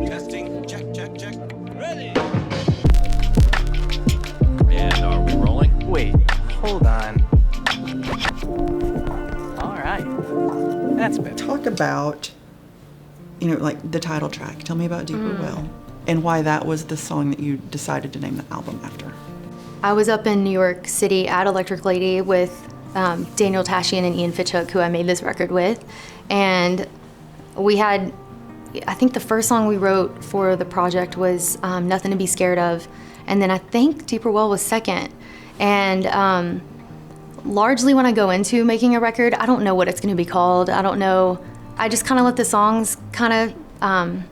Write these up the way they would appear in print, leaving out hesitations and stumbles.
Testing, check, check, check. Ready. And are we rolling? Wait, hold on. All right, that's better. Talk about, like the title track. Tell me about Deeper Well and why that was the song that you decided to name the album after. I was up in New York City at Electric Lady with Daniel Tashian and Ian Fitchhook, who I made this record with. And we had, I think the first song we wrote for the project was Nothing to Be Scared Of. And then I think Deeper Well was second. And largely when I go into making a record, I don't know what it's gonna be called. I don't know. I just kind of let the songs kind of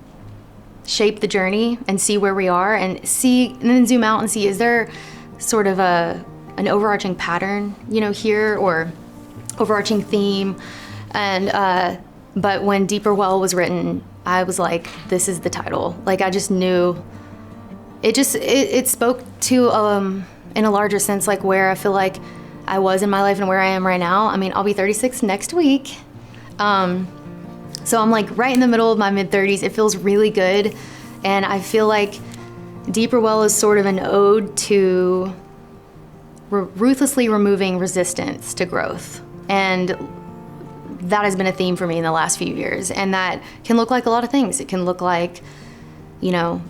shape the journey and see where we are and then zoom out and see, is there sort of an overarching pattern, here, or overarching theme. And but when Deeper Well was written, I was like, this is the title. Like, I just knew it spoke to in a larger sense, like where I feel like I was in my life and where I am right now. I mean, I'll be 36 next week. So I'm like right in the middle of my mid-30s. It feels really good. And I feel like Deeper Well is sort of an ode to ruthlessly removing resistance to growth. And that has been a theme for me in the last few years. And that can look like a lot of things. It can look like, trimming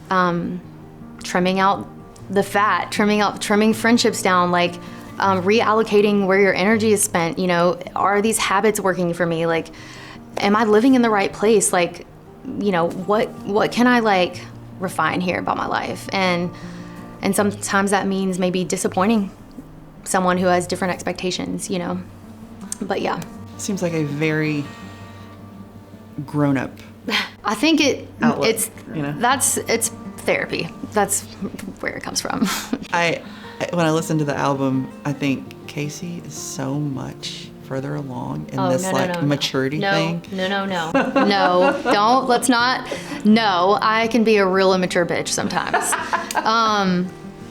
out the fat, trimming friendships down, like reallocating where your energy is spent. Are these habits working for me? Like, am I living in the right place? Like, what can I refine here about my life? And sometimes that means maybe disappointing someone who has different expectations, but yeah. Seems like a very grown-up I think outlet, it's therapy. That's where it comes from. When I listen to the album, I think Kacey is so much further along in this maturity thing. No, let's not. No, I can be a real immature bitch sometimes.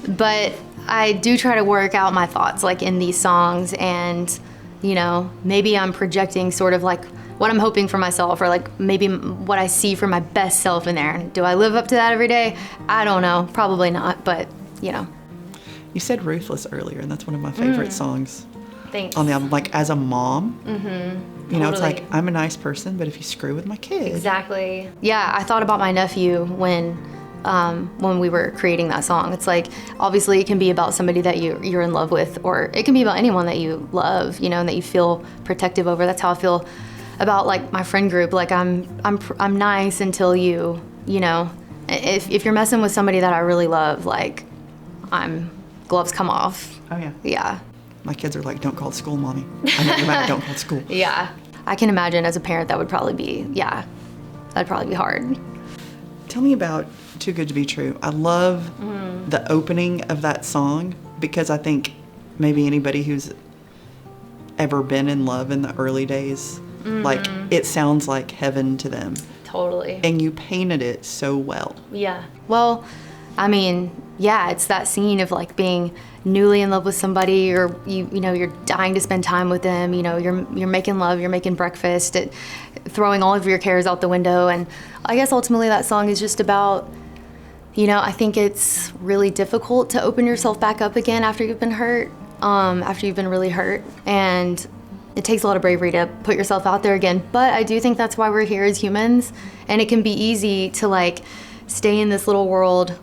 But I do try to work out my thoughts in these songs, and maybe I'm projecting sort of what I'm hoping for myself, or maybe what I see for my best self in there. Do I live up to that every day? I don't know, probably not, but You said Ruthless earlier, and that's one of my favorite songs. Thanks. On the album. As a mom, Totally. It's like, I'm a nice person, but if you screw with my kid. Exactly. Yeah, I thought about my nephew when we were creating that song. It's like, obviously it can be about somebody that you're in love with, or it can be about anyone that you love, and that you feel protective over. That's how I feel about my friend group. I'm nice until if you're messing with somebody that I really love, gloves come off. Oh yeah. Yeah. My kids are like, don't call school, mommy. I know, no matter, don't call school. Yeah. I can imagine as a parent that'd probably be hard. Tell me about Too Good to Be True. I love the opening of that song, because I think maybe anybody who's ever been in love in the early days, it sounds like heaven to them. Totally. And you painted it so well. Yeah. Well, I mean, yeah, it's that scene of being newly in love with somebody, or you're dying to spend time with them. You're making love, you're making breakfast, throwing all of your cares out the window. And I guess ultimately that song is just about, I think it's really difficult to open yourself back up again after you've been hurt, after you've been really hurt. And it takes a lot of bravery to put yourself out there again. But I do think that's why we're here as humans. And it can be easy to stay in this little world,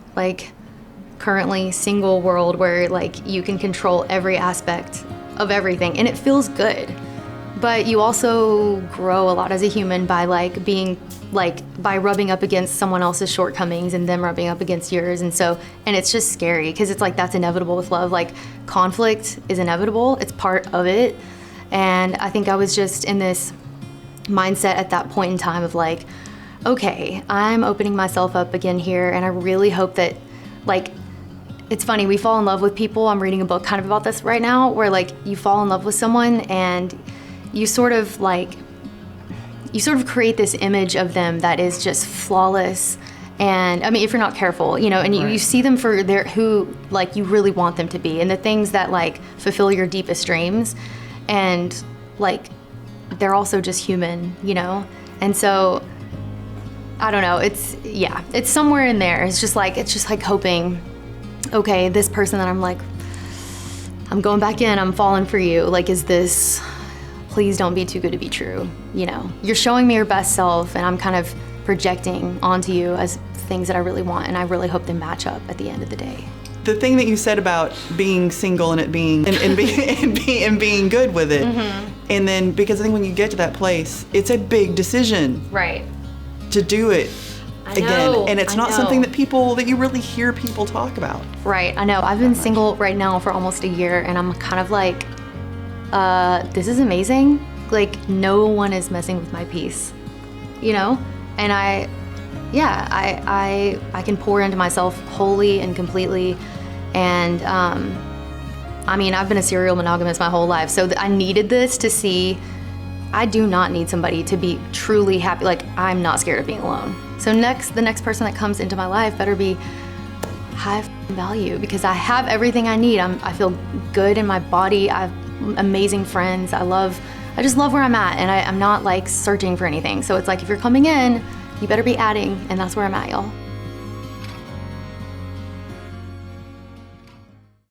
currently single world, where you can control every aspect of everything, and it feels good. But you also grow a lot as a human by being by rubbing up against someone else's shortcomings and them rubbing up against yours. And it's just scary, because it's that's inevitable with love. Conflict is inevitable, it's part of it. And I think I was just in this mindset at that point in time of okay, I'm opening myself up again here, and I really hope that it's funny, we fall in love with people. I'm reading a book kind of about this right now, where you fall in love with someone and you sort of create this image of them that is just flawless. And I mean, if you're not careful, and you see them for who you really want them to be, and the things that fulfill your deepest dreams. And they're also just human, And so, I don't know, it's somewhere in there. It's just like hoping, okay, this person that I'm like, I'm going back in, I'm falling for you. Like, is this, please don't be too good to be true, you know? You're showing me your best self, and I'm kind of projecting onto you as things that I really want, and I really hope they match up at the end of the day. The thing that you said about being single and it being and being good with it, and then because I think when you get to that place, it's a big decision, Right. to do it again, know, and it's I not know. something that you really hear people talk about. Right, I know. I've been single right now for almost a year, and I'm kind of like, this is amazing. Like, no one is messing with my peace, you know? And I can pour into myself wholly and completely. And I mean, I've been a serial monogamous my whole life, so I needed this to see I do not need somebody to be truly happy. Like, I'm not scared of being alone. So the next person that comes into my life better be high value, because I have everything I need. I feel good in my body. I have amazing friends. I just love where I'm at, and I'm not like searching for anything. So it's like, if you're coming in, you better be adding, and that's where I'm at, y'all.